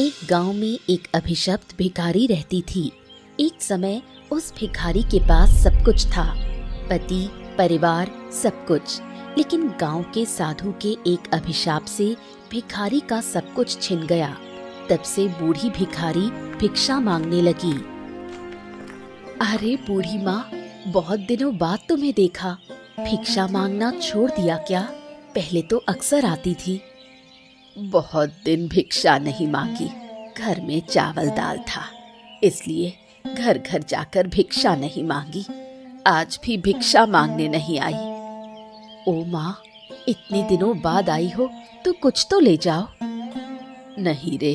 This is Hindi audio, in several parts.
एक गांव में एक अभिशप्त भिखारी रहती थी। एक समय उस भिखारी के पास सब कुछ था, पति, परिवार, सब कुछ। लेकिन गांव के साधु के एक अभिशाप से भिखारी का सब कुछ छिन गया। तब से बूढ़ी भिखारी भिक्षा मांगने लगी। अरे बूढ़ी माँ, बहुत दिनों बाद तुम्हें देखा, भिक्षा मांगना छोड़ दिया क्या? पहले तो अक्सर आती थी। बहुत दिन भिक्षा नहीं मांगी, घर में चावल दाल था, इसलिए घर घर जाकर भिक्षा नहीं मांगी। आज भी भिक्षा मांगने नहीं आई। ओ माँ, इतने दिनों बाद आई हो तो कुछ तो ले जाओ। नहीं रे,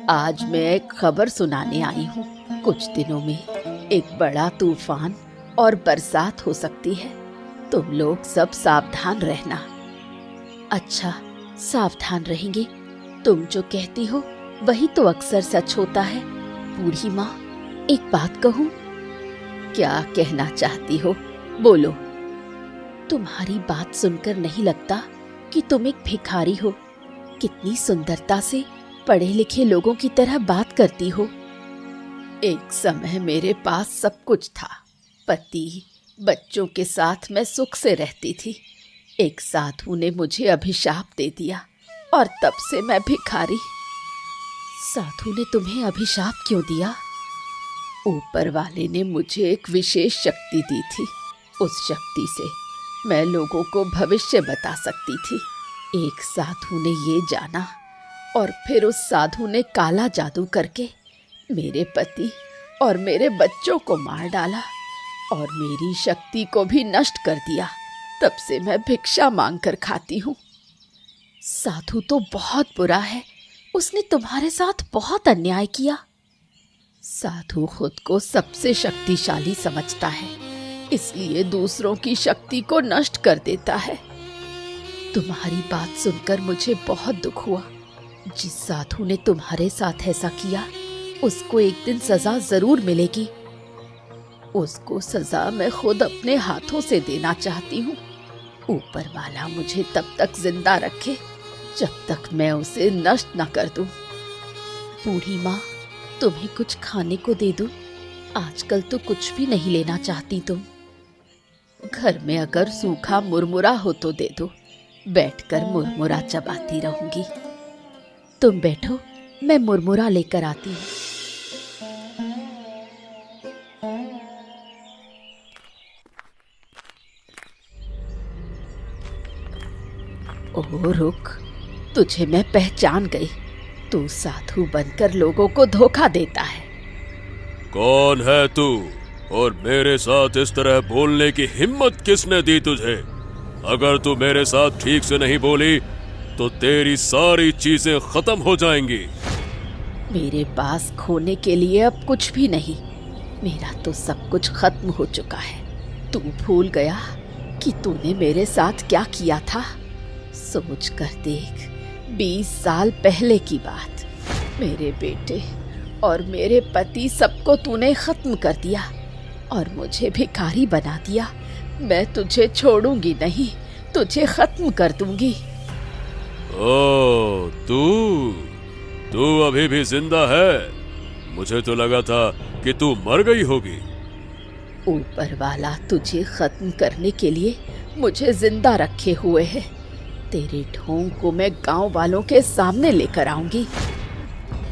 आज मैं एक खबर सुनाने आई हूँ। कुछ दिनों में एक बड़ा तूफान और बरसात हो सकती है, तुम लोग सब सावधान रहना। अच्छा, सावधान रहेंगे। तुम जो कहती हो वही तो अक्सर सच होता है। बूढ़ी माँ, एक बात कहूँ? क्या कहना चाहती हो, बोलो। तुम्हारी बात सुनकर नहीं लगता कि तुम एक भिखारी हो। कितनी सुंदरता से पढ़े लिखे लोगों की तरह बात करती हो। एक समय मेरे पास सब कुछ था, पति, बच्चों के साथ मैं सुख से रहती थी। एक साधु ने मुझे अभिशाप दे दिया और तब से मैं भिखारी। साधु ने तुम्हें अभिशाप क्यों दिया? ऊपर वाले ने मुझे एक विशेष शक्ति दी थी। उस शक्ति से मैं लोगों को भविष्य बता सकती थी। एक साधु ने ये जाना और फिर उस साधु ने काला जादू करके मेरे पति और मेरे बच्चों को मार डाला और मेरी शक्ति को भी नष्ट कर दिया। तब से मैं भिक्षा मांग कर खाती हूँ। साधु तो बहुत बुरा है, उसने तुम्हारे साथ बहुत अन्याय किया। साधु खुद को सबसे शक्तिशाली समझता है, इसलिए दूसरों की शक्ति को नष्ट कर देता है। तुम्हारी बात सुनकर मुझे बहुत दुख हुआ। जिस साधु ने तुम्हारे साथ ऐसा किया, उसको एक दिन सजा जरूर मिलेगी। उसको सजा मैं खुद अपने हाथों से देना चाहती हूँ। ऊपर वाला मुझे तब तक जिंदा रखे जब तक मैं उसे नष्ट न कर दूं। बूढ़ी माँ, तुम्हें कुछ खाने को दे दूं? आजकल तो कुछ भी नहीं लेना चाहती तुम। घर में अगर सूखा मुरमुरा हो तो दे दो, बैठकर मुरमुरा चबाती रहूंगी। तुम बैठो, मैं मुरमुरा लेकर आती हूँ। ओह रुक, तुझे मैं पहचान गई। तू साधु बनकर लोगों को धोखा देता है। कौन है तू और मेरे साथ इस तरह बोलने की हिम्मत किसने दी तुझे? अगर तू मेरे साथ ठीक से नहीं बोली तो तेरी सारी चीजें खत्म हो जाएंगी। मेरे पास खोने के लिए अब कुछ भी नहीं। मेरा तो सब कुछ खत्म हो चुका है। तू भूल गया कि तूने मेरे साथ क्या किया था? सोच कर देख, 20 साल पहले की बात। मेरे बेटे और मेरे पति सबको तूने खत्म कर दिया और मुझे भिखारी बना दिया। मैं तुझे छोड़ूंगी नहीं, तुझे खत्म कर दूंगी। ओ, तू अभी भी जिंदा है? मुझे तो लगा था कि तू मर गई होगी। ऊपर वाला तुझे खत्म करने के लिए मुझे जिंदा रखे हुए है। तेरे ढोंग को मैं गांव वालों के सामने लेकर आऊंगी।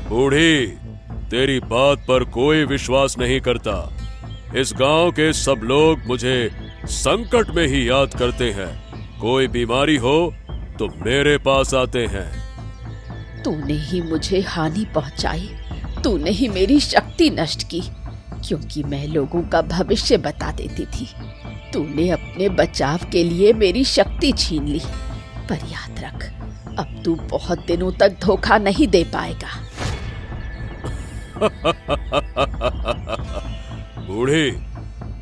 बूढ़ी, तेरी बात पर कोई विश्वास नहीं करता। इस गांव के सब लोग मुझे संकट में ही याद करते हैं। कोई बीमारी हो तो मेरे पास आते हैं। तूने ही मुझे हानि पहुंचाई, तूने ही मेरी शक्ति नष्ट की, क्योंकि मैं लोगों का भविष्य बता देती थी। तूने अपने बचाव के लिए मेरी शक्ति छीन ली। पर याद रख, अब तू बहुत दिनों तक धोखा नहीं दे पाएगा। बूढ़ी,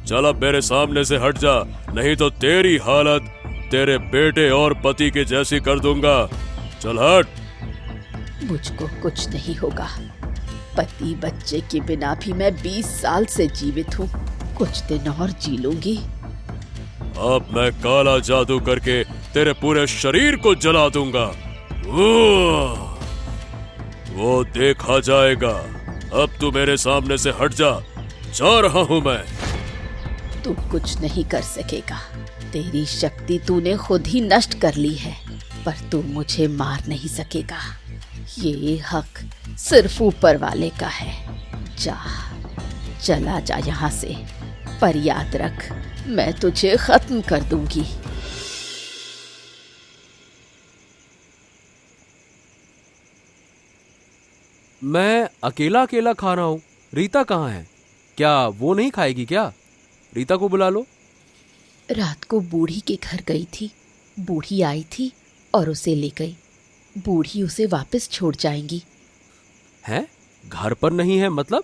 चल अब मेरे सामने से हट जा, नहीं तो तेरी हालत तेरे बेटे और पति के जैसी कर दूंगा। चल हट। मुझको कुछ नहीं होगा। पति बच्चे के बिना भी मैं 20 साल से जीवित हूँ। कुछ दिन और जी लूंगी। अब मैं काला जादू करके तेरे पूरे शरीर को जला दूंगा। वो देखा जाएगा। अब तू मेरे सामने से हट जा रहा हूं मैं। तू कुछ नहीं कर सकेगा। तेरी शक्ति तूने खुद ही नष्ट कर ली है, पर तू मुझे मार नहीं सकेगा। ये हक सिर्फ ऊपर वाले का है। जा, चला जा यहाँ से, पर याद रख, मैं तुझे खत्म कर दूंगी। मैं अकेला अकेला खा रहा हूँ। रीता कहाँ है? क्या वो नहीं खाएगी क्या? रीता को बुला लो। रात को बूढ़ी के घर गई थी। बूढ़ी आई थी और उसे ले गई। बूढ़ी उसे वापस छोड़ जाएंगी। हैं? घर पर नहीं है मतलब?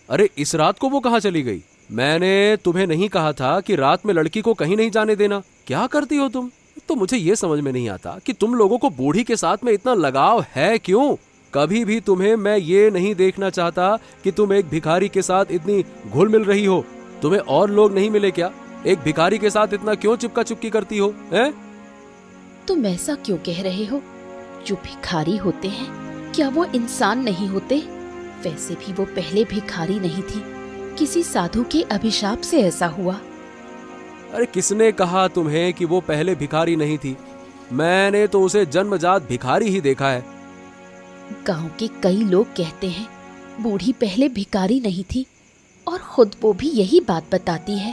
अरे इस रात को वो कहाँ चली गई? मैंने तुम्हें नहीं कहा था कि रात में लड़की को कहीं नहीं जाने देना? क्या करती हो तुम? तो मुझे ये समझ में नहीं आता कि तुम लोगों को बूढ़ी के साथ में इतना लगाव है क्यों? कभी भी तुम्हें मैं ये नहीं देखना चाहता कि तुम एक भिखारी के साथ इतनी घुल मिल रही हो। तुम्हें और लोग नहीं मिले क्या? एक भिखारी के साथ इतना क्यों चिपका चिपकी करती हो? हैं? तुम ऐसा क्यों कह रहे हो? जो भिखारी होते हैं, क्या वो इंसान नहीं होते? वैसे भी वो पहले भिखारी नहीं थी। किसी साधु के अभिशाप से ऐसा हुआ। अरे किसने कहा तुम्हें कि वो पहले भिखारी नहीं थी? मैंने तो उसे जन्मजात भिखारी ही देखा है। गांव के कई लोग कहते हैं बूढ़ी पहले भिखारी नहीं थी, और खुद वो भी यही बात बताती है।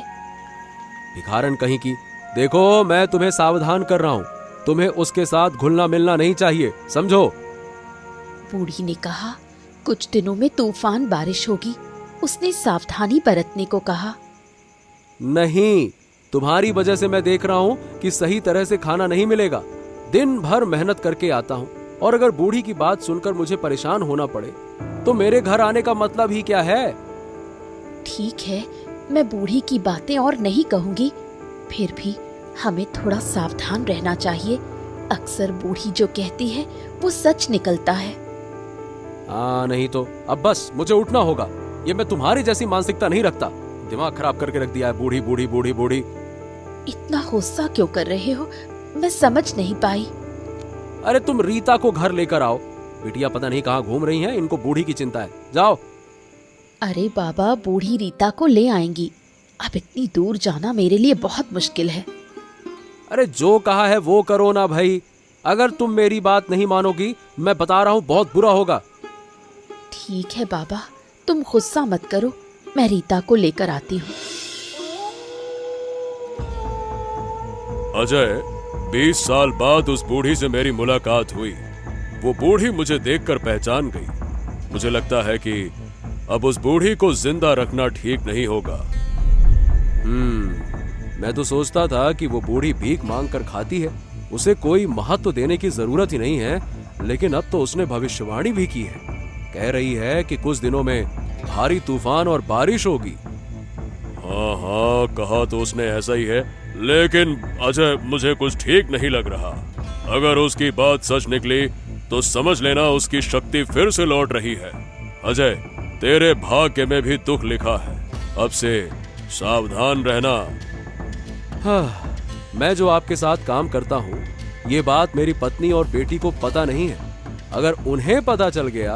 भिखारन कहीं की। देखो, मैं तुम्हें सावधान कर रहा हूँ। तुम्हें उसके साथ घुलना मिलना नहीं चाहिए, समझो? बूढ़ी ने कहा, कुछ दिनों में तूफान बारिश होगी। उसने सावधानी बरतने को कहा। नहीं, तुम्हारी वजह से मैं देख रहा हूँ कि सही तरह से खाना नहीं मिलेगा। दिन भर मेहनत करके आता हूँ, और अगर बूढ़ी की बात सुनकर मुझे परेशान होना पड़े तो मेरे घर आने का मतलब ही क्या है? ठीक है, मैं बूढ़ी की बातें और नहीं कहूंगी। फिर भी हमें थोड़ा सावधान रहना चाहिए। अक्सर बूढ़ी जो कहती है वो सच निकलता है। नहीं तो अब बस मुझे उठना होगा। ये मैं तुम्हारी जैसी मानसिकता नहीं रखता। दिमाग खराब करके रख दिया है। बूढ़ी बूढ़ी बूढ़ी बूढ़ी। इतना गुस्सा क्यों कर रहे हो? मैं समझ नहीं पाई। अरे तुम रीता को घर लेकर आओ। बिटिया पता नहीं कहाँ घूम रही हैं, इनको बूढ़ी की चिंता है। जाओ। अरे बाबा, बूढ़ी रीता को ले आएंगी। अब इतनी दूर जाना मेरे लिए बहुत मुश्किल है। अरे जो कहा है वो करो ना भाई। अगर तुम मेरी बात नहीं मानोगी, मैं बता रहा हूँ बहुत बुरा होगा। ठीक है बाबा, तुम गुस्सा मत करो, मैं रीता को लेकर आती हूँ। अजय, 20 साल बाद उस बूढ़ी से मेरी मुलाकात हुई। वो बूढ़ी मुझे देखकर पहचान गई। मुझे लगता है कि अब उस बूढ़ी को जिंदा रखना ठीक नहीं होगा। मैं तो सोचता था कि वो बूढ़ी भीख मांग कर खाती है, उसे कोई महत्व देने की जरूरत ही नहीं है। लेकिन अब तो उसने भविष्यवाणी भी की है। कह रही है कि कुछ दिनों में भारी तूफान और बारिश होगी। हाँ, कहा तो उसने ऐसा ही है। लेकिन अजय, मुझे कुछ ठीक नहीं लग रहा। अगर उसकी बात सच निकली तो समझ लेना उसकी शक्ति फिर से लौट रही है। अजय, तेरे भाग्य में भी दुख लिखा है। अब से सावधान रहना। हाँ, मैं जो आपके साथ काम करता हूँ, ये बात मेरी पत्नी और बेटी को पता नहीं है। अगर उन्हें पता चल गया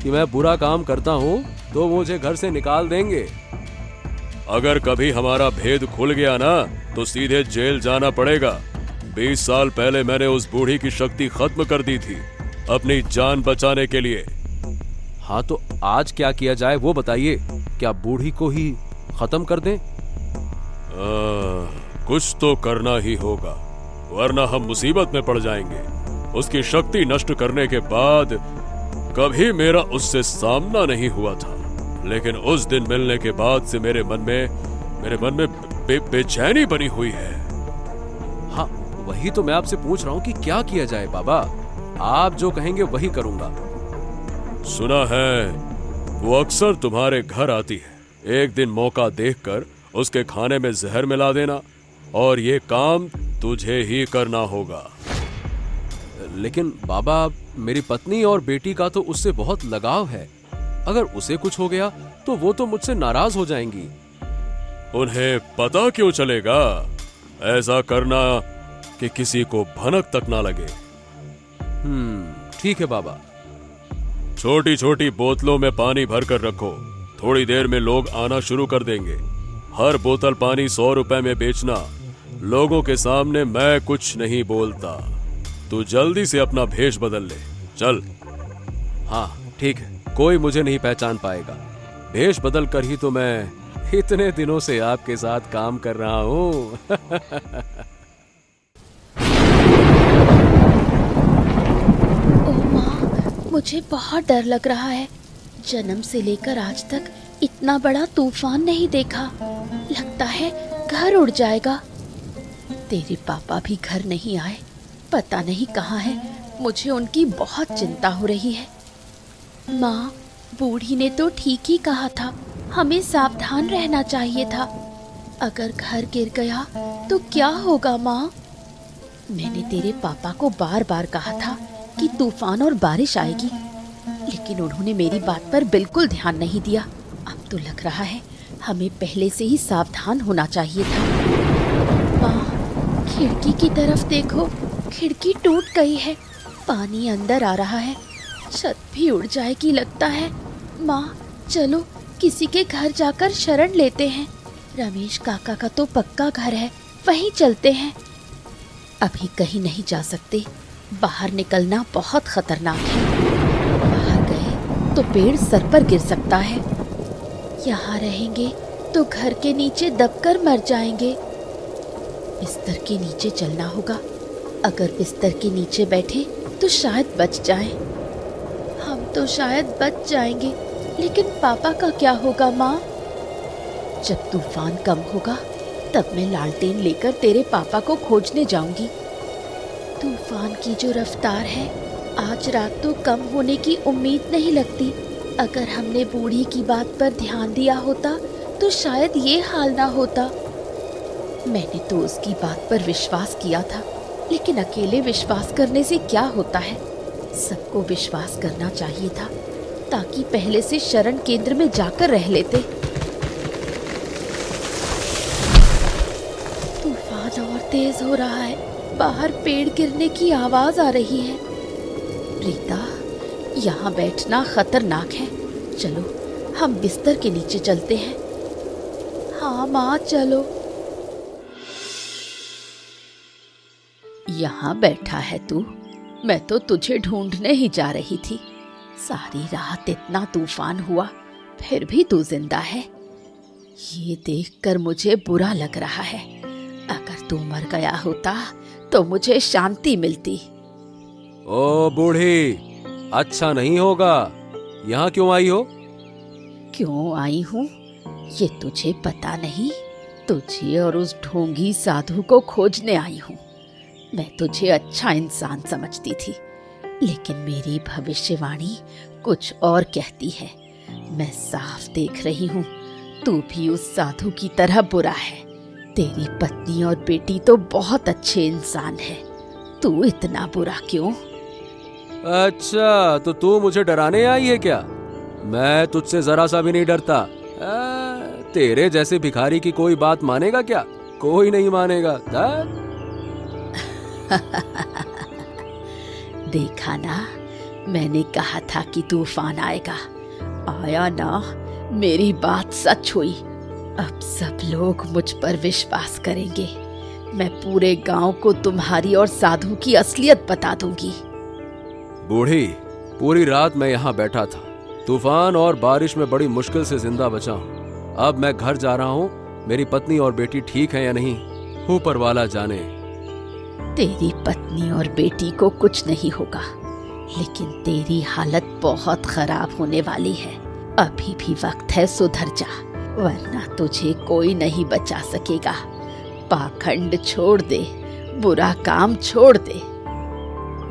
कि मैं बुरा काम करता हूँ तो मुझे घर से निकाल देंगे। अगर कभी हमारा भेद खुल गया ना तो सीधे जेल जाना पड़ेगा। 20 साल पहले मैंने उस बूढ़ी की शक्ति खत्म कर दी थी, अपनी जान बचाने के लिए। हाँ, तो आज क्या किया जाए वो बताइए। क्या बूढ़ी को ही खत्म कर दें? कुछ तो करना ही होगा, वरना हम मुसीबत में पड़ जाएंगे। उसकी शक्ति नष्ट करने के बाद कभी मेरा उससे सामना नहीं हुआ था, लेकिन उस दिन मिलने के बाद से मेरे मन में बेचैनी बनी हुई है। हाँ, वही तो मैं आपसे पूछ रहा हूँ कि क्या किया जाए बाबा। आप जो कहेंगे वही करूंगा। सुना है वो अक्सर तुम्हारे घर आती है। एक दिन मौका देखकर उसके खाने में जहर मिला देना, और ये काम तुझे ही करना होगा। लेकिन बाबा, मेरी पत्नी और बेटी का तो उससे बहुत लगाव है। अगर उसे कुछ हो गया तो वो तो मुझसे नाराज हो जाएंगी। उन्हें पता क्यों चलेगा? ऐसा करना कि किसी को भनक तक ना लगे। ठीक है बाबा, छोटी छोटी बोतलों में पानी भर कर रखो। थोड़ी देर में लोग आना शुरू कर देंगे। हर बोतल पानी 100 रुपए में बेचना। लोगों के सामने मैं कुछ नहीं बोलता। तू जल्दी से अपना भेष बदल ले, चल। हाँ ठीक है, कोई मुझे नहीं पहचान पाएगा। भेष बदल कर ही तो मैं इतने दिनों से आपके साथ काम कर रहा हूँ। ओह माँ, मुझे बहुत डर लग रहा है। जन्म से लेकर आज तक इतना बड़ा तूफान नहीं देखा। लगता है घर उड़ जाएगा। तेरे पापा भी घर नहीं आए, पता नहीं कहाँ है। मुझे उनकी बहुत चिंता हो रही है। माँ, बूढ़ी ने तो ठीक ही कहा था, हमें सावधान रहना चाहिए था। अगर घर गिर गया तो क्या होगा माँ? मैंने तेरे पापा को बार बार कहा था कि तूफान और बारिश आएगी, लेकिन उन्होंने मेरी बात पर बिल्कुल ध्यान नहीं दिया। अब तो लग रहा है हमें पहले से ही सावधान होना चाहिए था। माँ, खिड़की की तरफ देखो, खिड़की टूट गई है। पानी अंदर आ रहा है, छत भी उड़ जाएगी लगता है। माँ, चलो किसी के घर जाकर शरण लेते हैं। रमेश काका का तो पक्का घर है, वहीं चलते हैं। अभी कहीं नहीं जा सकते, बाहर निकलना बहुत खतरनाक है। बाहर गए तो पेड़ सर पर गिर सकता है। यहाँ रहेंगे तो घर के नीचे दबकर मर जाएंगे। बिस्तर के नीचे चलना होगा। अगर बिस्तर के नीचे बैठे तो शायद बच जाएं। हम तो शायद बच जाएंगे, लेकिन पापा का क्या होगा माँ? जब तूफान कम होगा तब मैं लालटेन लेकर तेरे पापा को खोजने जाऊंगी। तूफान की जो रफ्तार है, आज रात तो कम होने की उम्मीद नहीं लगती। अगर हमने बूढ़ी की बात पर ध्यान दिया होता तो शायद ये हाल ना होता। मैंने तो उसकी बात पर विश्वास किया था, लेकिन अकेले विश्वास करने से क्या होता है? सबको विश्वास करना चाहिए था, ताकि पहले से शरण केंद्र में जाकर रह लेते। तूफान और तेज हो रहा है, बाहर पेड़ गिरने की आवाज आ रही है। प्रीता, यहाँ बैठना खतरनाक है। चलो हम बिस्तर के नीचे चलते हैं। हाँ माँ, चलो। यहाँ बैठा है तू? मैं तो तुझे ढूंढने ही जा रही थी। सारी रात इतना तूफान हुआ, फिर भी तू जिंदा है। ये देखकर मुझे बुरा लग रहा है। अगर तू मर गया होता तो मुझे शांति मिलती। ओ बूढ़ी, अच्छा नहीं होगा। यहाँ क्यों आई हो? क्यों आई हूँ ये तुझे पता नहीं? तुझे और उस ढोंगी साधु को खोजने आई हूँ। मैं तुझे अच्छा इंसान समझती थी, लेकिन मेरी भविष्यवाणी कुछ और कहती है। मैं साफ देख रही हूँ, तू भी उस साधु की तरह बुरा है। तेरी पत्नी और बेटी तो बहुत अच्छे इंसान है, तू इतना बुरा क्यों? अच्छा, तो तू मुझे डराने आई है क्या? मैं तुझसे जरा सा भी नहीं डरता। तेरे जैसे भिखारी की कोई बात मानेगा क्या? कोई नहीं मानेगा। देखा ना, मैंने कहा था कि तूफान आएगा। आया ना, मेरी बात सच हुई। अब सब लोग मुझ पर विश्वास करेंगे। मैं पूरे गांव को तुम्हारी और साधु की असलियत बता दूंगी। बूढ़ी, पूरी रात मैं यहाँ बैठा था। तूफान और बारिश में बड़ी मुश्किल से जिंदा बचा हूँ। अब मैं घर जा रहा हूँ। मेरी पत्नी और बेटी ठीक है या नहीं, ऊपर वाला जाने। तेरी पत्नी और बेटी को कुछ नहीं होगा, लेकिन तेरी हालत बहुत खराब होने वाली है। अभी भी वक्त है, सुधर जा, वरना तुझे कोई नहीं बचा सकेगा। पाखंड छोड़ दे, बुरा काम छोड़ दे।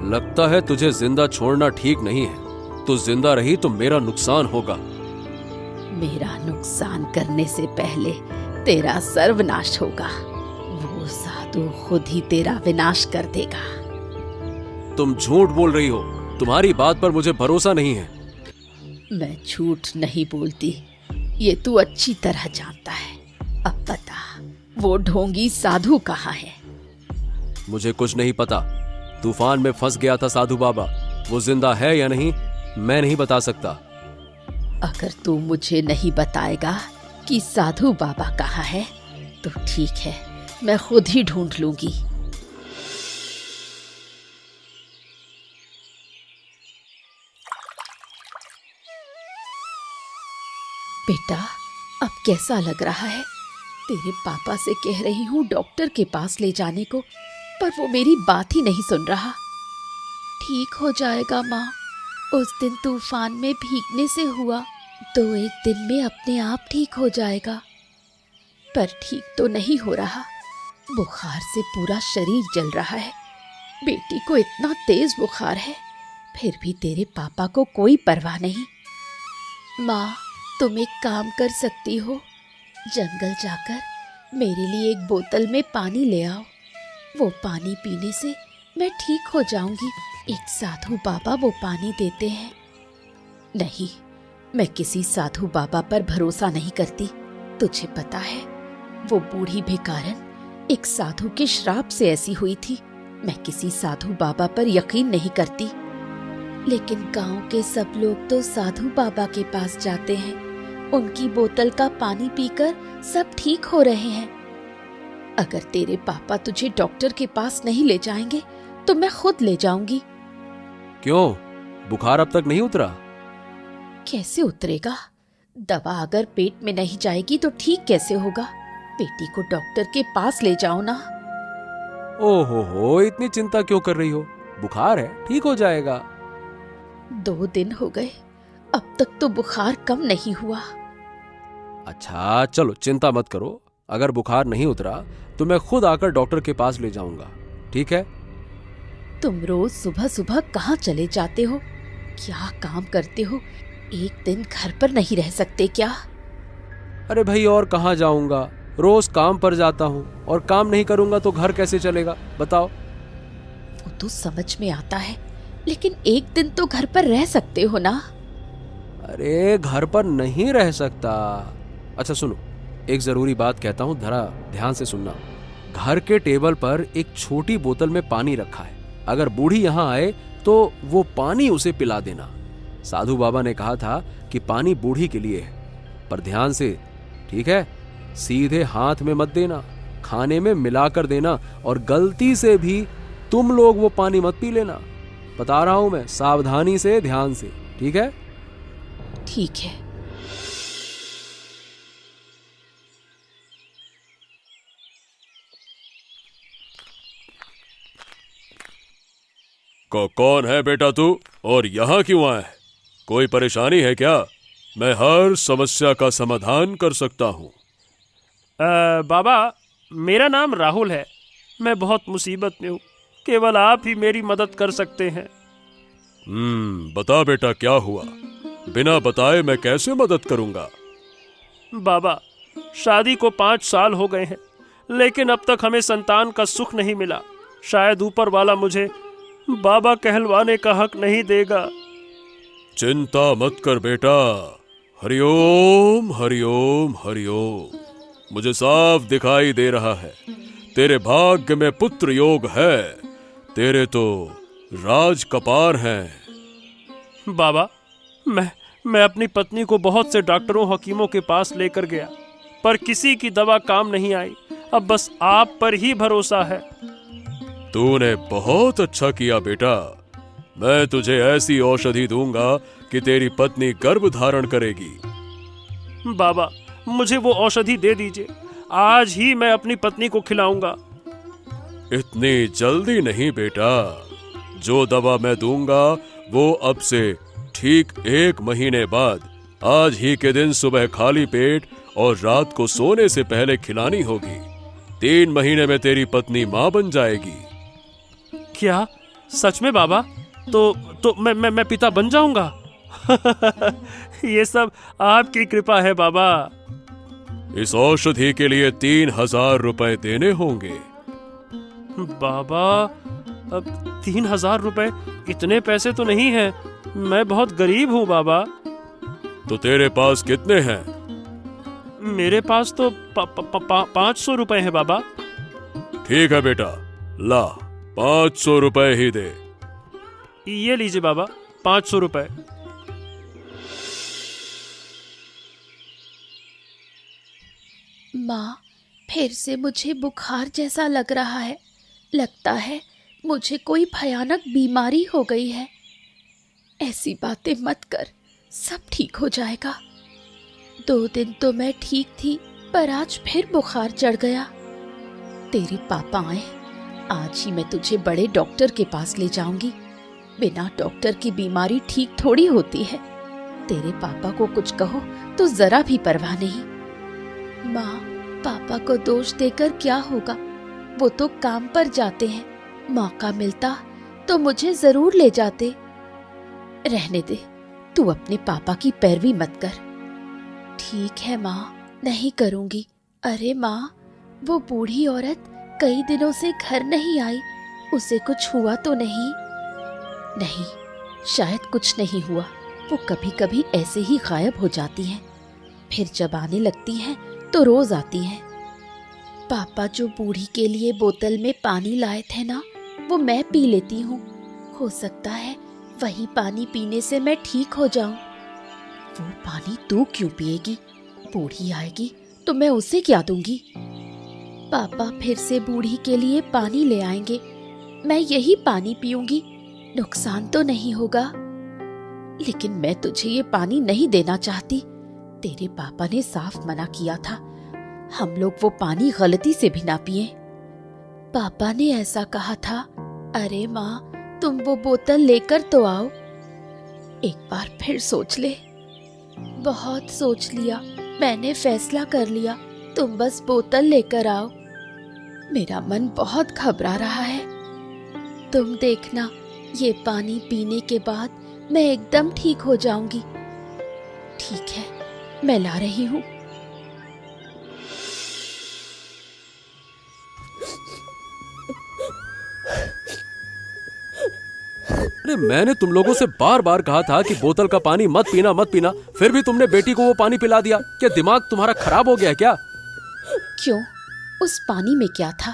लगता है तुझे जिंदा छोड़ना ठीक नहीं है। तू जिंदा रही तो मेरा नुकसान होगा। मेरा नुकसान करने से पहले तेरा सर्वनाश होगा। वो साधु खुद ही तेरा विनाश कर देगा। तुम झूठ बोल रही हो। तुम्हारी बात पर मुझे भरोसा नहीं है। मैं झूठ नहीं बोलती, ये तू अच्छी तरह जानता है। अब बता, वो ढोंगी साधु कहाँ है? मुझे कुछ नहीं पता। तूफान में फंस गया था साधु बाबा। वो जिंदा है या नहीं मैं नहीं बता सकता। अगर तू मुझे नहीं बताएगा कि साधु बाबा कहाँ है तो ठीक है, मैं खुद ही ढूंढ लूंगी। बेटा, अब कैसा लग रहा है? तेरे पापा से कह रही हूँ डॉक्टर के पास ले जाने को, पर वो मेरी बात ही नहीं सुन रहा। ठीक हो जाएगा माँ, उस दिन तूफान में भीगने से हुआ, 2-1 दिन में अपने आप ठीक हो जाएगा। पर ठीक तो नहीं हो रहा, बुखार से पूरा शरीर जल रहा है। बेटी को इतना तेज बुखार है, फिर भी तेरे पापा को कोई परवाह नहीं। माँ, तुम एक काम कर सकती हो, जंगल जाकर मेरे लिए एक बोतल में पानी ले आओ। वो पानी पीने से मैं ठीक हो जाऊंगी। एक साधु बाबा वो पानी देते हैं। नहीं, मैं किसी साधु बाबा पर भरोसा नहीं करती। तुझे पता है, वो बूढ़ी भिखारन एक साधु के श्राप से ऐसी हुई थी। मैं किसी साधु बाबा पर यकीन नहीं करती। लेकिन गांव के सब लोग तो साधु बाबा के पास जाते हैं, उनकी बोतल का पानी पीकर सब ठीक हो रहे हैं। अगर तेरे पापा तुझे डॉक्टर के पास नहीं ले जाएंगे तो मैं खुद ले जाऊंगी। क्यों, बुखार अब तक नहीं उतरा? कैसे उतरेगा? दवा अगर पेट में नहीं जाएगी तो ठीक कैसे होगा? बेटी को डॉक्टर के पास ले जाओ ना। ओहो, इतनी चिंता क्यों कर रही हो? बुखार है, ठीक हो जाएगा। 2 दिन हो गए, अब तक तो बुखार कम नहीं हुआ। अच्छा चलो, चिंता मत करो। अगर बुखार नहीं उतरा तो मैं खुद आकर डॉक्टर के पास ले जाऊंगा, ठीक है? तुम रोज सुबह सुबह कहाँ चले जाते हो? क्या काम करते हो? एक दिन घर पर नहीं रह सकते क्या? अरे भाई, और कहाँ जाऊंगा? रोज काम पर जाता हूँ, और काम नहीं करूंगा तो घर कैसे चलेगा, बताओ? वो तो समझ में आता है, लेकिन एक दिन तो घर पर रह सकते हो ना? अरे घर पर नहीं रह सकता। अच्छा सुनो, एक जरूरी बात कहता हूँ, जरा ध्यान से सुनना। घर के टेबल पर एक छोटी बोतल में पानी रखा है। अगर बूढ़ी यहाँ आए तो वो पानी उसे पिला देना। साधु बाबा ने कहा था कि पानी बूढ़ी के लिए है, पर ध्यान से, ठीक है? सीधे हाथ में मत देना, खाने में मिलाकर देना, और गलती से भी तुम लोग वो पानी मत पी लेना। बता रहा हूं मैं, सावधानी से, ध्यान से, ठीक है? ठीक है। कौन है बेटा तू, और यहाँ क्यों आया है? कोई परेशानी है क्या? मैं हर समस्या का समाधान कर सकता हूँ। बाबा, मेरा नाम राहुल है। मैं बहुत मुसीबत में हूँ, केवल आप ही मेरी मदद कर सकते हैं। बता बेटा, क्या हुआ? बिना बताए मैं कैसे मदद करूंगा? बाबा, शादी को 5 साल हो गए हैं, लेकिन अब तक हमें संतान का सुख नहीं मिला। शायद ऊपर वाला मुझे बाबा कहलवाने का हक नहीं देगा। चिंता मत कर बेटा। हरिओम हरिओम हरिओम। मुझे साफ दिखाई दे रहा है, तेरे भाग्य में पुत्र योग है। तेरे तो राज कपार हैं। बाबा, मैं अपनी पत्नी को बहुत से डॉक्टरों हकीमों के पास लेकर गया, पर किसी की दवा काम नहीं आई। अब बस आप पर ही भरोसा है। तूने बहुत अच्छा किया बेटा। मैं तुझे ऐसी औषधि दूंगा कि तेरी पत्नी गर्भ धारण करेगी। बाबा, मुझे वो औषधि दे दीजिए, आज ही मैं अपनी पत्नी को खिलाऊंगा। इतनी जल्दी नहीं बेटा। जो दवा मैं दूंगा वो अब से ठीक 1 महीने बाद, आज ही के दिन सुबह खाली पेट और रात को सोने से पहले खिलानी होगी। 3 महीने में तेरी पत्नी मां बन जाएगी। क्या सच में बाबा? तो मैं पिता बन जाऊंगा? ये सब आपकी कृपा है बाबा। इस औषधि के लिए 3000 रुपए देने होंगे। बाबा, अब 3000 रुपए, इतने पैसे तो नहीं हैं। मैं बहुत गरीब हूँ बाबा। तो तेरे पास कितने हैं? मेरे पास तो 500 रुपए हैं बाबा। ठीक है बेटा, ला 500 रुपए ही दे। ये लीजिए बाबा, 500 रुपए। माँ, फिर से मुझे बुखार जैसा लग रहा है। लगता है मुझे कोई भयानक बीमारी हो गई है। ऐसी बातें मत कर, सब ठीक हो जाएगा। 2 दिन तो मैं ठीक थी, पर आज फिर बुखार चढ़ गया। तेरे पापा आए, आज ही मैं तुझे बड़े डॉक्टर के पास ले जाऊंगी। बिना डॉक्टर की बीमारी ठीक थोड़ी होती है। तेरे पापा को कुछ कहो तो जरा भी परवाह नहीं। माँ, पापा को दोष देकर क्या होगा? वो तो काम पर जाते हैं। मौका मिलता तो मुझे जरूर ले जाते। रहने दे, तू अपने पापा की पैरवी मत कर। ठीक है माँ, नहीं करूंगी। अरे माँ, वो बूढ़ी औरत कई दिनों से घर नहीं आई। उसे कुछ हुआ तो नहीं? नहीं, शायद कुछ नहीं हुआ। वो कभी कभी ऐसे ही गायब हो जाती हैं, फिर जब आने लगती हैं तो रोज आती हैं। पापा जो बूढ़ी के लिए बोतल में पानी लाए थे ना, वो मैं पी लेती हूँ। हो सकता है वही पानी पीने से मैं ठीक हो जाऊं। वो पानी तू क्यों पिएगी? बूढ़ी आएगी तो मैं उसे क्या दूंगी? पापा फिर से बूढ़ी के लिए पानी ले आएंगे। मैं यही पानी पीऊंगी, नुकसान तो नहीं होगा। लेकिन मैं तुझे ये पानी नहीं देना चाहती। तेरे पापा ने साफ मना किया था, हम लोग वो पानी गलती से भी ना पिए। पापा ने ऐसा कहा था। अरे माँ, तुम वो बोतल लेकर तो आओ। एक बार फिर सोच ले। बहुत सोच लिया, मैंने फैसला कर लिया। तुम बस बोतल लेकर आओ। मेरा मन बहुत घबरा रहा है। तुम देखना, ये पानी पीने के बाद मैं एकदम ठीक हो जाऊंगी। ठीक है, मैं ला रही हूँ। अरे मैंने तुम लोगों से बार बार कहा था कि बोतल का पानी मत पीना मत पीना, फिर भी तुमने बेटी को वो पानी पिला दिया। क्या दिमाग तुम्हारा खराब हो गया है क्या? क्यों? उस पानी में क्या था?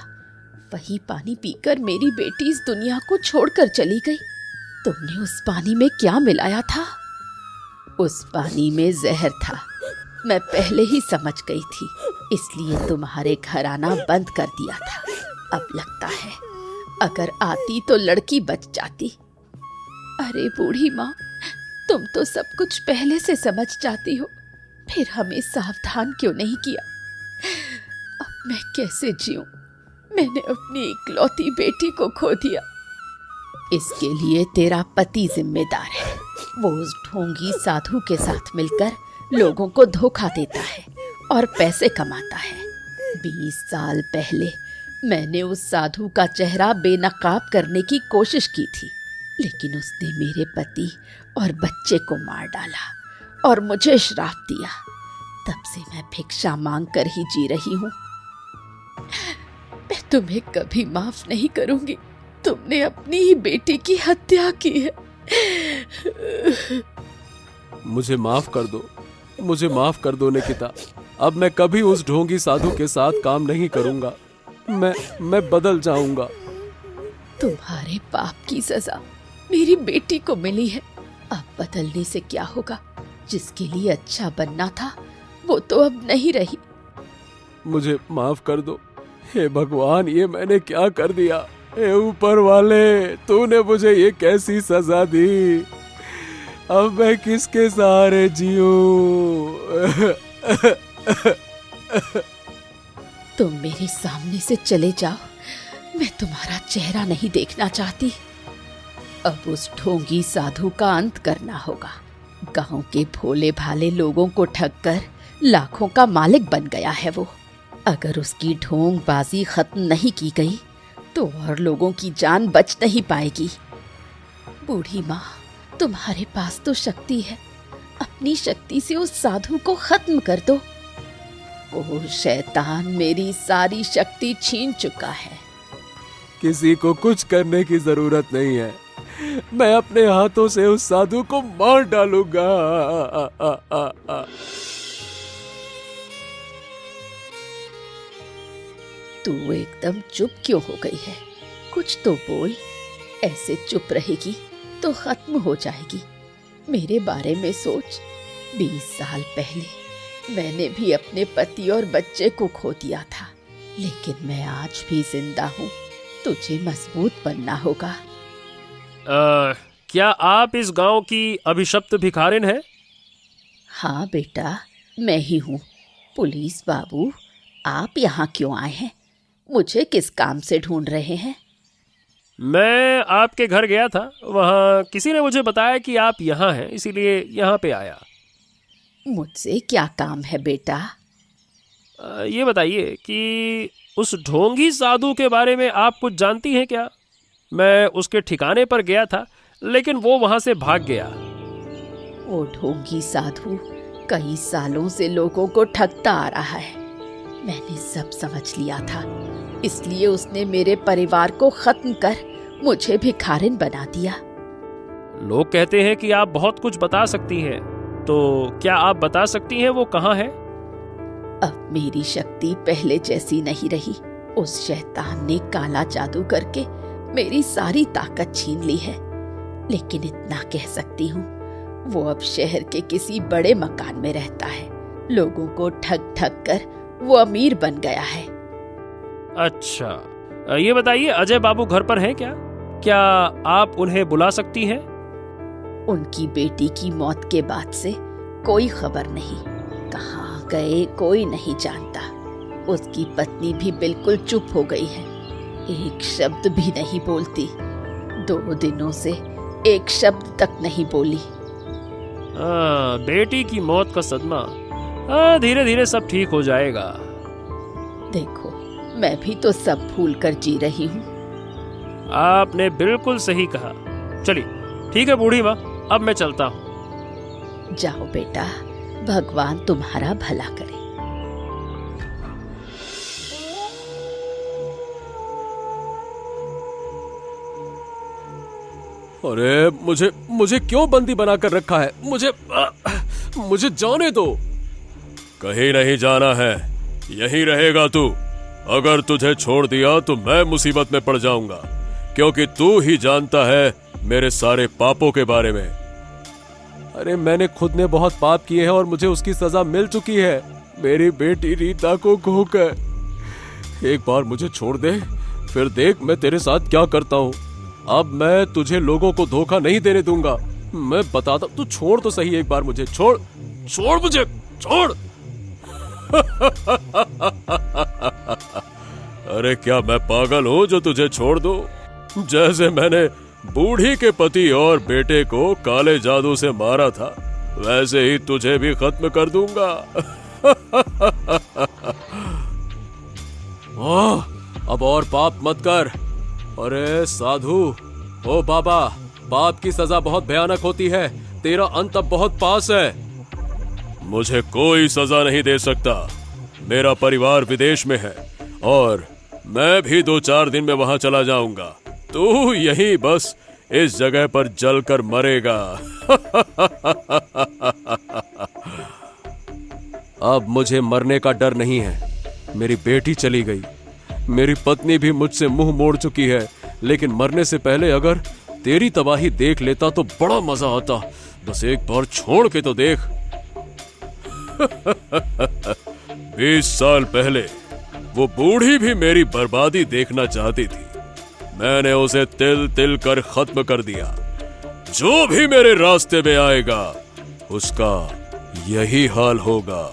वही पानी पीकर मेरी बेटी इस दुनिया को छोड़कर चली गई। तुमने उस पानी में क्या मिलाया था? उस पानी में जहर था। मैं पहले ही समझ गई थी, इसलिए तुम्हारे घर आना बंद कर दिया था। अब लगता है अगर आती तो लड़की बच जाती। अरे बूढ़ी माँ, तुम तो सब कुछ पहले से समझ जाती हो, फिर हमें सावधान क्यों नहीं किया? अब मैं कैसे जीऊं? मैंने अपनी इकलौती बेटी को खो दिया। इसके लिए तेरा पति जिम्मेदार है। वो उस ढोंगी साधु के साथ मिलकर लोगों को धोखा देता है और पैसे कमाता है। 20 साल पहले मैंने उस साधु का चेहरा बेनकाब करने की कोशिश की थी, लेकिन उसने मेरे पति और बच्चे को मार डाला और मुझे श्राप दिया। तब से मैं भिक्षा मांग कर ही जी रही हूँ। मैं तुम्हें कभी माफ नहीं करूंगी। तुमने अपनी ही बेटी की हत्या की है। मुझे माफ कर दो, मुझे माफ कर दो निकिता। अब मैं कभी उस ढोंगी साधु के साथ काम नहीं करूंगा। मैं बदल जाऊंगा। तुम्हारे पाप की सजा मेरी बेटी को मिली है। अब बदलने से क्या होगा? जिसके लिए अच्छा बनना था वो तो अब नहीं रही। मुझे माफ कर दो। हे भगवान, ये मैंने क्या कर दिया? हे ऊपर वाले, तूने मुझे ये कैसी सजा दी? अब मैं किसके सहारे जीऊं? तुम मेरे सामने से चले जाओ, मैं तुम्हारा चेहरा नहीं देखना चाहती। अब उस ढोंगी साधु का अंत करना होगा। गांव के भोले भाले लोगों को ठगकर लाखों का मालिक बन गया है वो। अगर उसकी ढोंगबाजी खत्म नहीं की गई तो और लोगों की जान बच नहीं पाएगी। बूढ़ी माँ, तुम्हारे पास तो शक्ति है, अपनी शक्ति से उस साधु को खत्म कर दो। वो शैतान मेरी सारी शक्ति छीन चुका है। किसी को कुछ करने की जरूरत नहीं है। मैं अपने हाथों से उस साधु को मार डालूंगा। तू एकदम चुप क्यों हो गई है? कुछ तो बोल। ऐसे चुप रहेगी तो खत्म हो जाएगी। मेरे बारे में सोच। 20 साल पहले मैंने भी अपने पति और बच्चे को खो दिया था, लेकिन मैं आज भी जिंदा हूँ। तुझे मजबूत बनना होगा। क्या आप इस गांव की अभिशप्त भिखारिन हैं? हाँ बेटा, मैं ही हूँ। पुलिस बाबू, आप यहाँ क्यों आए हैं? मुझे किस काम से ढूंढ रहे हैं? मैं आपके घर गया था, वहाँ किसी ने मुझे बताया कि आप यहाँ हैं, इसीलिए यहाँ पे आया। मुझसे क्या काम है बेटा? ये बताइए कि उस ढोंगी साधु के बारे में आप कुछ जानती हैं क्या? मैं उसके ठिकाने पर गया था, लेकिन वो वहाँ से भाग गया। वो ढोंगी साधु कई सालों से लोगों को ठगता आ रहा है। मैंने सब समझ लिया था, इसलिए उसने मेरे परिवार को खत्म कर मुझे भिखारिन बना दिया। लोग कहते हैं कि आप बहुत कुछ बता सकती हैं, तो क्या आप बता सकती हैं वो कहाँ है? अब मेरी शक्ति पहले जैसी नहीं रही। उस शैतान ने काला जादू करके मेरी सारी ताकत छीन ली है। लेकिन इतना कह सकती हूँ, वो अब शहर के किसी बड़े मकान में रहता है। लोगों को ठग ठग कर वो अमीर बन गया है। अच्छा, ये बताइए अजय बाबू घर पर हैं क्या? क्या आप उन्हें बुला सकती हैं? उनकी बेटी की मौत के बाद से कोई खबर नहीं। कहाँ गए कोई नहीं जानता। उसकी पत्नी भी बिल्कुल चुप हो गई है, एक शब्द भी नहीं बोलती। 2 दिनों से एक शब्द तक नहीं बोली। बेटी की मौत का सदमा। धीरे धीरे सब ठीक हो जाएगा। देखो, मैं भी तो सब भूल कर जी रही हूँ। आपने बिल्कुल सही कहा। चलिए ठीक है बूढ़ी माँ, अब मैं चलता हूँ। जाओ बेटा, भगवान तुम्हारा भला करे। अरे मुझे क्यों बंदी बनाकर रखा है? मुझे जाने दो। कहीं नहीं जाना है, यहीं रहेगा तू। अगर तुझे छोड़ दिया तो मैं मुसीबत में पड़ जाऊंगा, क्योंकि तू ही जानता है मेरे सारे पापों के बारे में। अरे मैंने खुद ने बहुत पाप किए हैं और मुझे उसकी सजा मिल चुकी है, मेरी बेटी रीता को खोकर। एक बार मुझे छोड़ दे, फिर देख मैं तेरे साथ क्या करता हूँ। अब मैं तुझे लोगों को धोखा नहीं देने दूंगा। मैं बताता, तू छोड़ तो सही एक बार मुझे। छोड़ मुझे, छोड़। अरे क्या मैं पागल हूँ जो तुझे छोड़ दूं? जैसे मैंने बूढ़ी के पति और बेटे को काले जादू से मारा था, वैसे ही तुझे भी खत्म कर दूंगा। अब और पाप मत कर। अरे साधु, ओ बाबा, पाप की सजा बहुत भयानक होती है। तेरा अंत अब बहुत पास है। मुझे कोई सजा नहीं दे सकता। मेरा परिवार विदेश में है और मैं भी 2-4 दिन में वहां चला जाऊंगा। तू यहीं बस इस जगह पर जलकर मरेगा। अब मुझे मरने का डर नहीं है। मेरी बेटी चली गई, मेरी पत्नी भी मुझसे मुंह मोड़ चुकी है, लेकिन मरने से पहले अगर तेरी तबाही देख लेता तो बड़ा मजा आता। बस एक बार छोड़ के तो देख। 20 साल पहले वो बूढ़ी भी मेरी बर्बादी देखना चाहती थी। मैंने उसे तिल तिल कर खत्म कर दिया। जो भी मेरे रास्ते में आएगा उसका यही हाल होगा।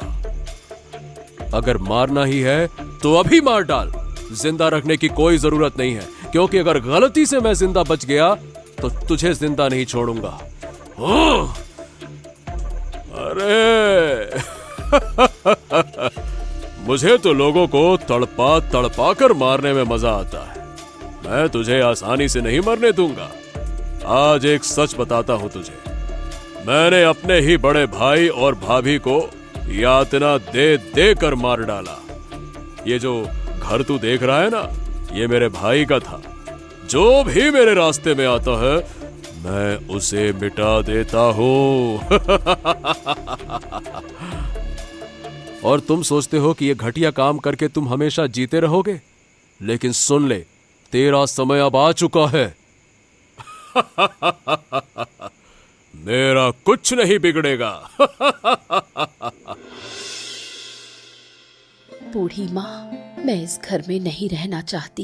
अगर मारना ही है तो अभी मार डाल। जिंदा रखने की कोई जरूरत नहीं है, क्योंकि अगर गलती से मैं जिंदा बच गया तो तुझे जिंदा नहीं छोड़ूंगा। अरे मुझे तो लोगों को तड़पा तड़पा कर मारने में मजा आता है। मैं तुझे आसानी से नहीं मरने दूंगा। आज एक सच बताता हूं तुझे। मैंने अपने ही बड़े भाई और भाभी को यातना दे दे कर मार डाला। ये जो घर तू देख रहा है ना, ये मेरे भाई का था। जो भी मेरे रास्ते में आता है मैं उसे मिटा देता हूं। और तुम सोचते हो कि ये घटिया काम करके तुम हमेशा जीते रहोगे, लेकिन सुन ले, तेरा समय अब आ चुका है। मेरा कुछ नहीं बिगड़ेगा। बूढ़ी माँ, मैं इस घर में नहीं रहना चाहती।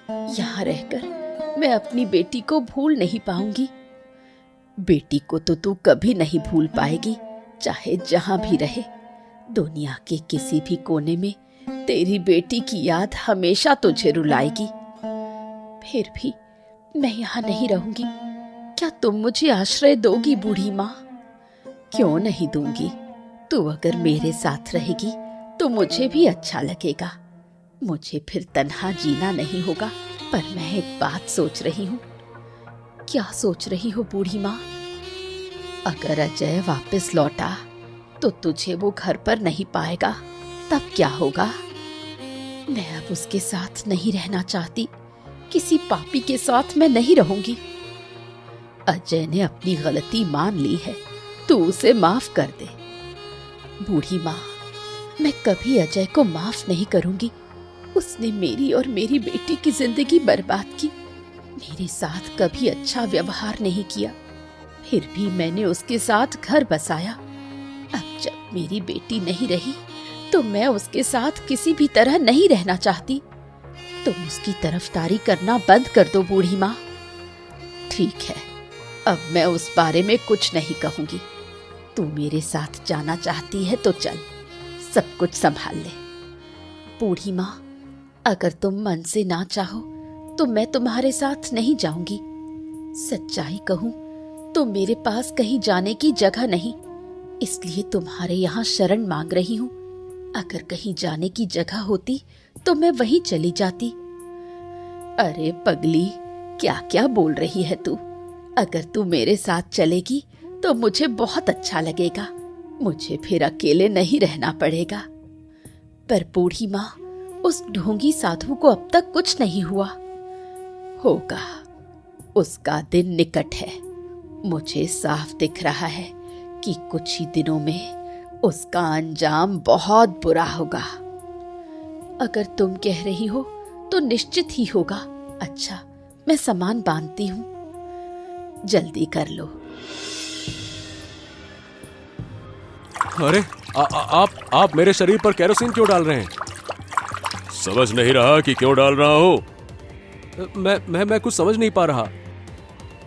यहाँ रहकर मैं अपनी बेटी को भूल नहीं पाऊंगी। बेटी को तो तू कभी नहीं भूल पाएगी, चाहे जहां भी रहे। दुनिया के किसी भी कोने में तेरी बेटी की याद हमेशा तुझे रुलाएगी। फिर भी मैं यहाँ नहीं रहूंगी। क्या तुम मुझे आश्रय दोगी बूढ़ी माँ? क्यों नहीं दूंगी। तू अगर मेरे साथ रहेगी तो मुझे भी अच्छा लगेगा। मुझे फिर तन्हा जीना नहीं होगा। पर मैं एक बात सोच रही हूँ। क्या सोच रही हो बूढ़ी माँ? अगर अजय वापस लौटा तो तुझे वो घर पर नहीं पाएगा, तब क्या होगा? मैं अब उसके साथ नहीं रहना चाहती। किसी पापी के साथ मैं नहीं रहूंगी। अजय ने अपनी गलती मान ली है, तू उसे माफ कर दे। बूढ़ी माँ, मैं कभी अजय को माफ नहीं करूंगी। उसने मेरी और मेरी बेटी की जिंदगी बर्बाद की। मेरे साथ कभी अच्छा व्यवहार नहीं किया, फिर भी मैंने उसके साथ घर बसाया। अब जब मेरी बेटी नहीं रही तो मैं उसके साथ किसी भी तरह नहीं रहना चाहती। तुम उसकी तरफदारी करना बंद कर दो बूढ़ी माँ। ठीक है, अब मैं उस बारे में कुछ नहीं कहूंगी। तू मेरे साथ जाना चाहती है तो चल, सब कुछ संभाल ले। बूढ़ी माँ, अगर तुम मन से ना चाहो तो मैं तुम्हारे साथ नहीं जाऊंगी। सच्चाई कहूं तो मेरे पास कहीं जाने की जगह नहीं, इसलिए तुम्हारे यहाँ शरण मांग रही हूँ। अगर कहीं जाने की जगह होती तो मैं वहीं चली जाती। अरे पगली, क्या क्या बोल रही है तू? अगर तू मेरे साथ चलेगी तो मुझे बहुत अच्छा लगेगा। मुझे फिर अकेले नहीं रहना पड़ेगा। पर बूढ़ी माँ, उस ढोंगी साधु को अब तक कुछ नहीं हुआ। होगा, उसका दिन निकट है। मुझे साफ दिख रहा है कि कुछ ही दिनों में उसका अंजाम बहुत बुरा होगा। अगर तुम कह रही हो तो निश्चित ही होगा। अच्छा, मैं सामान बांधती हूँ, जल्दी कर लो। अरे आप मेरे शरीर पर केरोसिन क्यों डाल रहे हैं? समझ नहीं रहा कि क्यों डाल रहा हूँ? मैं कुछ समझ नहीं पा रहा।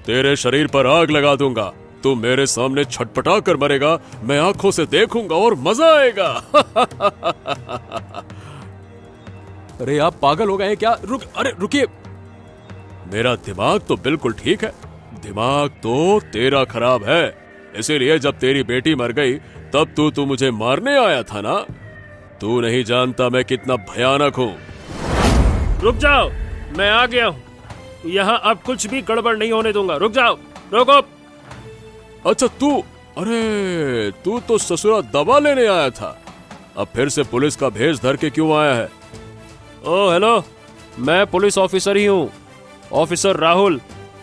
तेरे शरीर पर आग लगा दूंगा। तू मेरे सामने छटपटा कर मरेगा, मैं आंखों से देखूंगा और मजा आएगा। अरे आप पागल हो गए हैं क्या? अरे रुकिए। मेरा दिमाग तो बिल्कुल ठीक है। दिमाग तो तेरा खराब है। इसीलिए जब तेरी बेटी मर गई तब तू मुझे मारने आया था ना। तू नहीं जानता मैं कितना भयानक हूँ। रुक जाओ, मैं आ गया हूँ। यहाँ अब कुछ भी गड़बड़ नहीं होने दूंगा। रुक जाओ, रोको। अच्छा अरे तू तो ससुरा दवा लेने आया था। अब फिर से पुलिस का भेष धर के क्यों आया है? ओ हेलो, मैं पुलिस ऑफिसर ही हूँ, ऑफिसर राहुल।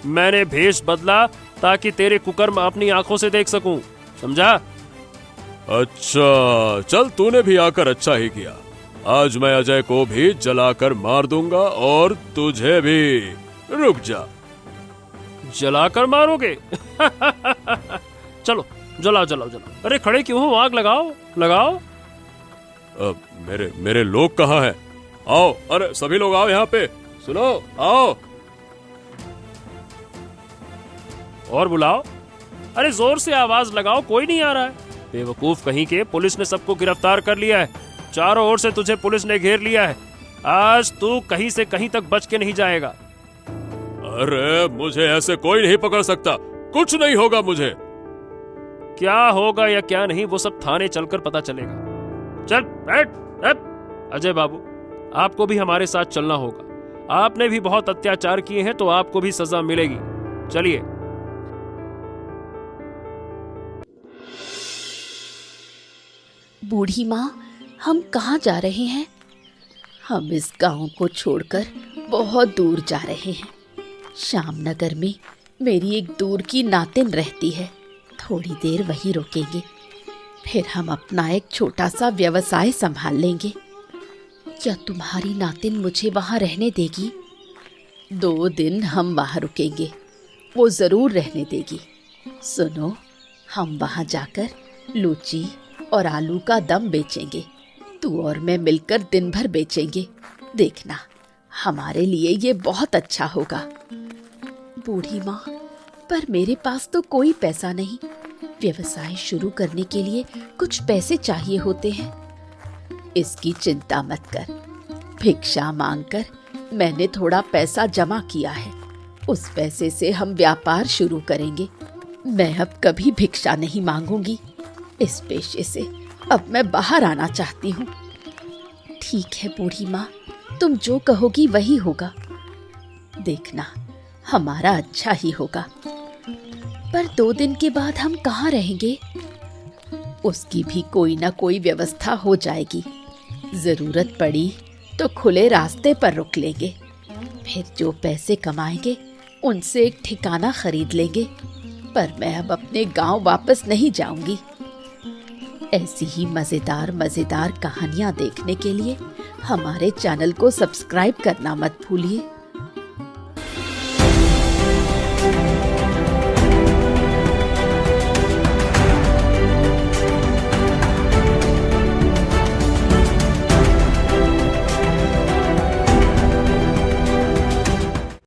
मैंने भेष बदला ताकि तेरे कुकर्म अपनी आंखों से देख सकूं, समझा? अच्छा, चल तूने भी आकर अच्छा ही किया। आज मैं अजय को भी जलाकर मार दूंगा और तुझे भी। रुक जा। जलाकर मारोगे? चलो जलाओ। अरे खड़े क्यों हो? आग लगाओ। मेरे लोग कहाँ हैं? आओ, अरे सभी लोग आओ यहाँ पे। सुनो, आओ और बुलाओ। अरे जोर से आवाज लगाओ, कोई नहीं आ रहा है। बेवकूफ कहीं के, पुलिस ने सबको गिरफ्तार कर लिया है। चारों ओर से तुझे पुलिस ने घेर लिया है। आज तू कहीं से कहीं तक बच के नहीं जाएगा। अरे मुझे ऐसे कोई नहीं पकड़ सकता। कुछ नहीं होगा मुझे। क्या होगा या क्या नहीं वो सब थाने चलकर पता चलेगा। चल बैठ। अजय बाबू, आपको भी हमारे साथ चलना होगा। आपने भी बहुत अत्याचार किए हैं तो आपको भी सजा मिलेगी। चलिए। बूढ़ी माँ, हम कहाँ जा रहे हैं? हम इस गांव को छोड़कर बहुत दूर जा रहे हैं। श्यामनगर में मेरी एक दूर की नातिन रहती है। थोड़ी देर वहीं रुकेंगे, फिर हम अपना एक छोटा सा व्यवसाय संभाल लेंगे। क्या तुम्हारी नातिन मुझे वहाँ रहने देगी? 2 दिन हम वहाँ रुकेंगे, वो जरूर रहने देगी। सुनो, हम वहाँ जाकर लूची और आलू का दम बेचेंगे। तू और मैं मिलकर दिन भर बेचेंगे। देखना, हमारे लिए ये बहुत अच्छा होगा। बूढ़ी माँ, पर मेरे पास तो कोई पैसा नहीं। व्यवसाय शुरू करने के लिए कुछ पैसे चाहिए होते हैं। इसकी चिंता मत कर, भिक्षा मांगकर मैंने थोड़ा पैसा जमा किया है। उस पैसे से हम व्यापार शुरू करेंगे। मैं अब कभी भिक्षा नहीं मांगूंगी। इस पेशे से अब मैं बाहर आना चाहती हूँ। ठीक है बूढ़ी माँ, तुम जो कहोगी वही होगा। देखना, हमारा अच्छा ही होगा। पर 2 दिन के बाद हम कहाँ रहेंगे? उसकी भी कोई ना कोई व्यवस्था हो जाएगी। जरूरत पड़ी तो खुले रास्ते पर रुक लेंगे। फिर जो पैसे कमाएंगे उनसे एक ठिकाना खरीद लेंगे। पर मैं अब अपने गांव वापस नहीं जाऊंगी। ऐसी ही मजेदार कहानियां देखने के लिए हमारे चैनल को सब्सक्राइब करना मत भूलिए।